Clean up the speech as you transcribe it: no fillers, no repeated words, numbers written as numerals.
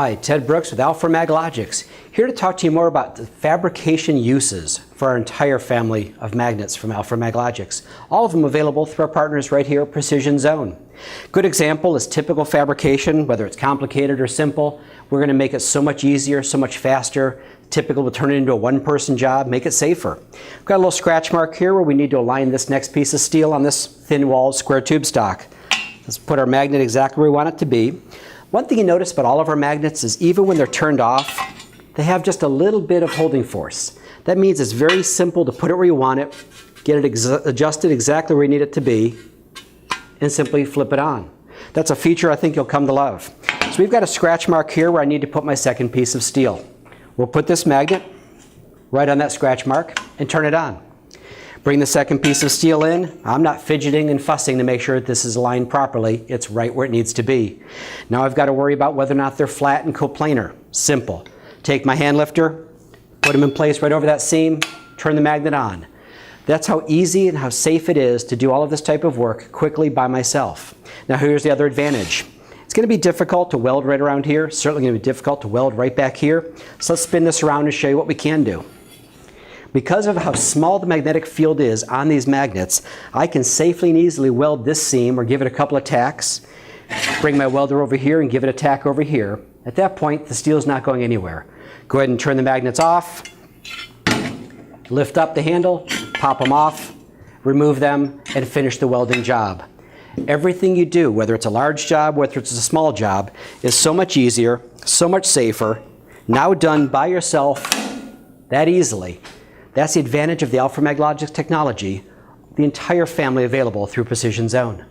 Hi, Ted Brooks with ALFRA Maglogics, here to talk to you more about the fabrication uses for our entire family of magnets from ALFRA Maglogics. All of them available through our partners right here at Precision Zone. Good example is typical fabrication, whether it's complicated or simple. We're going to make it so much easier, so much faster. Typical will turn it into a one-person job, make it safer. We've got a little scratch mark here where we need to align this next piece of steel on this thin-walled square tube stock. Let's put our magnet exactly where we want it to be. One thing you notice about all of our magnets is even when they're turned off, they have just a little bit of holding force. That means it's very simple to put it where you want it, get it adjusted exactly where you need it to be, and simply flip it on. That's a feature I think you'll come to love. So we've got a scratch mark here where I need to put my second piece of steel. We'll put this magnet right on that scratch mark and turn it on. Bring the second piece of steel in. I'm not fidgeting and fussing to make sure that this is aligned properly. It's right where it needs to be. Now I've got to worry about whether or not they're flat and coplanar. Simple. Take my hand lifter, put them in place right over that seam, turn the magnet on. That's how easy and how safe it is to do all of this type of work quickly by myself. Now here's the other advantage. It's going to be difficult to weld right around here. Certainly going to be difficult to weld right back here. So let's spin this around and show you what we can do. Because of how small the magnetic field is on these magnets, I can safely and easily weld this seam or give it a couple of tacks, bring my welder over here and give it a tack over here. At that point, the steel is not going anywhere. Go ahead and turn the magnets off, lift up the handle, pop them off, remove them, and finish the welding job. Everything you do, whether it's a large job, whether it's a small job, is so much easier, so much safer, now done by yourself that easily. That's the advantage of the ALFRA Maglogics technology, the entire family available through Precision Zone.